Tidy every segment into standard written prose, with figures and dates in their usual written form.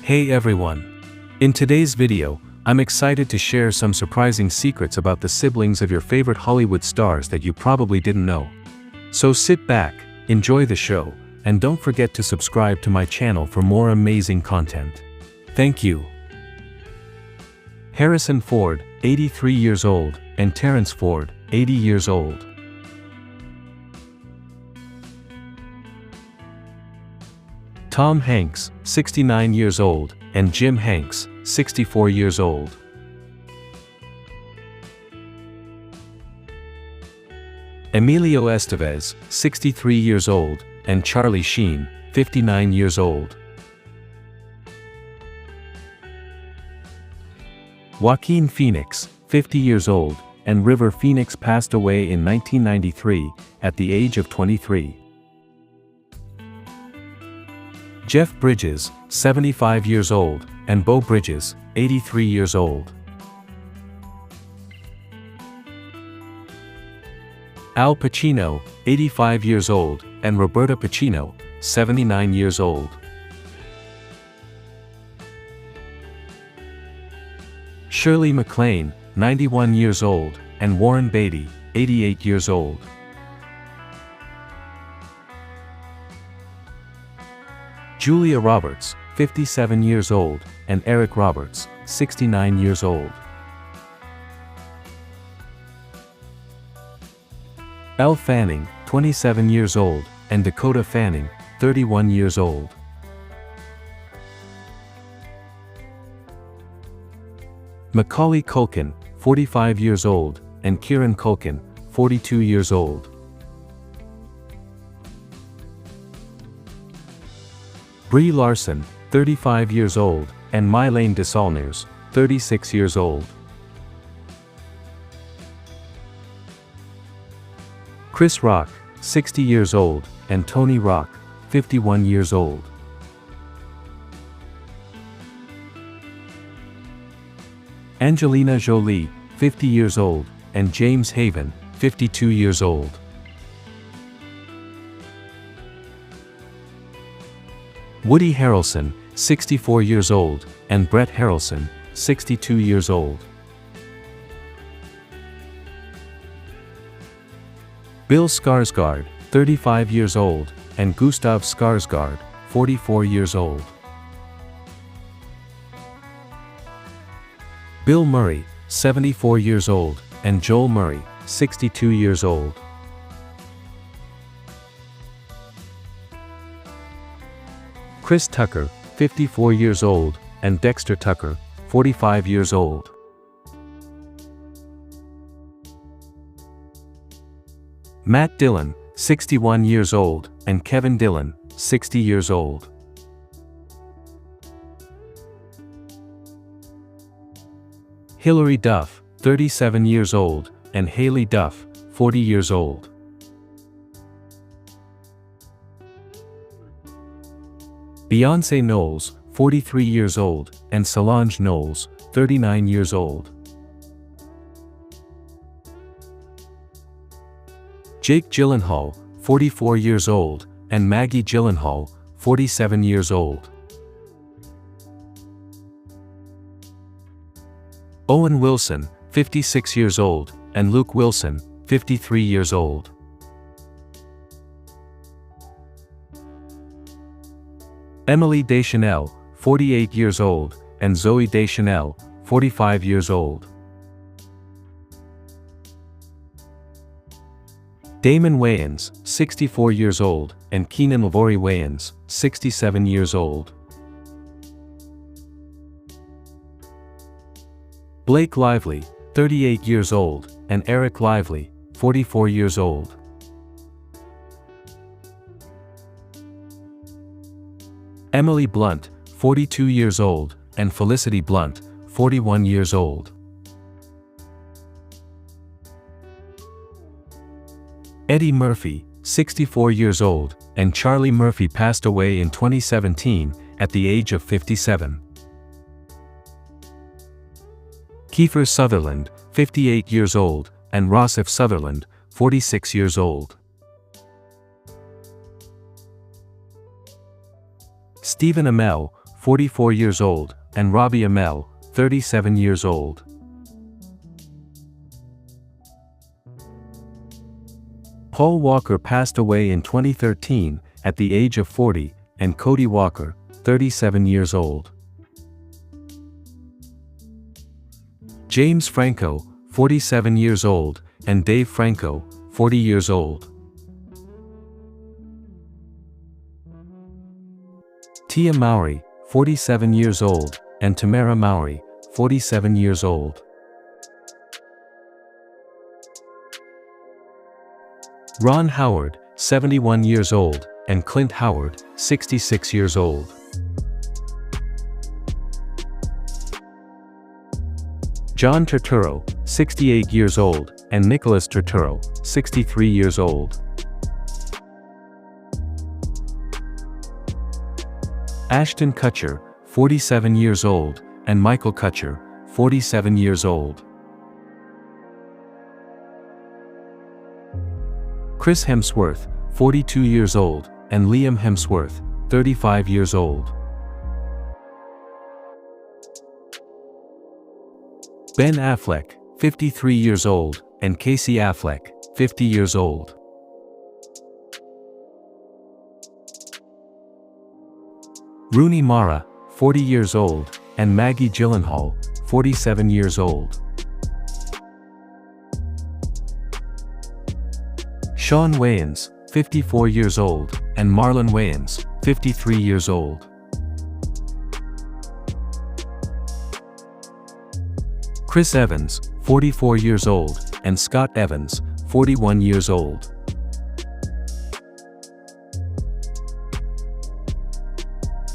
Hey everyone! In today's video, I'm excited to share some surprising secrets about the siblings of your favorite Hollywood stars that you probably didn't know. So sit back, enjoy the show, and don't forget to subscribe to my channel for more amazing content. Thank you. Harrison Ford, 83 years old, and Terrence Ford, 80 years old. Tom Hanks, 69 years old, and Jim Hanks, 64 years old. Emilio Estevez, 63 years old, and Charlie Sheen, 59 years old. Joaquin Phoenix, 50 years old, and River Phoenix passed away in 1993, at the age of 23. Jeff Bridges, 75 years old, and Beau Bridges, 83 years old. Al Pacino, 85 years old, and Roberta Pacino, 79 years old. Shirley MacLaine, 91 years old, and Warren Beatty, 88 years old. Julia Roberts, 57 years old, and Eric Roberts, 69 years old. Elle Fanning, 27 years old, and Dakota Fanning, 31 years old. Macaulay Culkin, 45 years old, and Kieran Culkin, 42 years old. Brie Larson, 35 years old, and Mylène Desaulniers, 36 years old. Chris Rock, 60 years old, and Tony Rock, 51 years old. Angelina Jolie, 50 years old, and James Haven, 52 years old. Woody Harrelson, 64 years old, and Brett Harrelson, 62 years old. Bill Skarsgård, 35 years old, and Gustav Skarsgård, 44 years old. Bill Murray, 74 years old, and Joel Murray, 62 years old. Chris Tucker, 54 years old, and Dexter Tucker, 45 years old. Matt Dillon, 61 years old, and Kevin Dillon, 60 years old. Hilary Duff, 37 years old, and Haley Duff, 40 years old. Beyoncé Knowles, 43 years old, and Solange Knowles, 39 years old. Jake Gyllenhaal, 44 years old, and Maggie Gyllenhaal, 47 years old. Owen Wilson, 56 years old, and Luke Wilson, 53 years old. Emily Deschanel, 48 years old, and Zooey Deschanel, 45 years old. Damon Wayans, 64 years old, and Keenan Ivory Wayans, 67 years old. Blake Lively, 38 years old, and Eric Lively, 44 years old. Emily Blunt, 42 years old, and Felicity Blunt, 41 years old. Eddie Murphy, 64 years old, and Charlie Murphy passed away in 2017, at the age of 57. Kiefer Sutherland, 58 years old, and Rossif Sutherland, 46 years old. Stephen Amell, 44 years old, and Robbie Amell, 37 years old. Paul Walker passed away in 2013, at the age of 40, and Cody Walker, 37 years old. James Franco, 47 years old, and Dave Franco, 40 years old. Tia Mowry, 47 years old, and Tamara Mowry, 47 years old. Ron Howard, 71 years old, and Clint Howard, 66 years old. John Turturro, 68 years old, and Nicholas Turturro, 63 years old. Ashton Kutcher, 47 years old, and Michael Kutcher, 47 years old. Chris Hemsworth, 42 years old, and Liam Hemsworth, 35 years old. Ben Affleck, 53 years old, and Casey Affleck, 50 years old. Rooney Mara, 40 years old, and Maggie Gyllenhaal, 47 years old. Shawn Wayans, 54 years old, and Marlon Wayans, 53 years old. Chris Evans, 44 years old, and Scott Evans, 41 years old.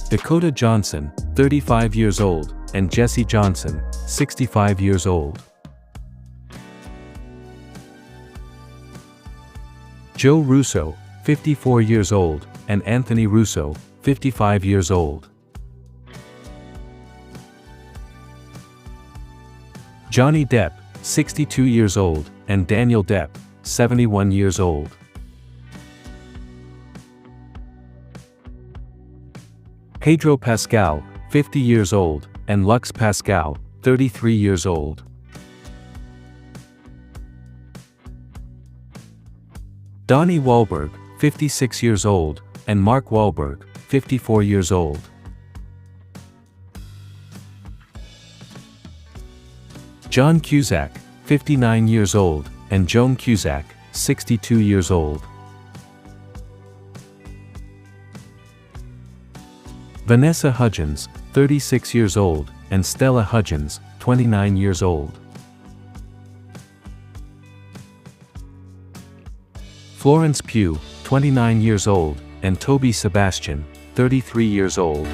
Dakota Johnson, 35 years old, and Jesse Johnson, 65 years old. Joe Russo, 54 years old, and Anthony Russo, 55 years old. Johnny Depp, 62 years old, and Daniel Depp, 71 years old. Pedro Pascal, 50 years old, and Lux Pascal, 33 years old. Donnie Wahlberg, 56 years old, and Mark Wahlberg, 54 years old. John Cusack, 59 years old, and Joan Cusack, 62 years old. Vanessa Hudgens, 36 years old, and Stella Hudgens, 29 years old. Florence Pugh, 29 years old, and Toby Sebastian, 33 years old.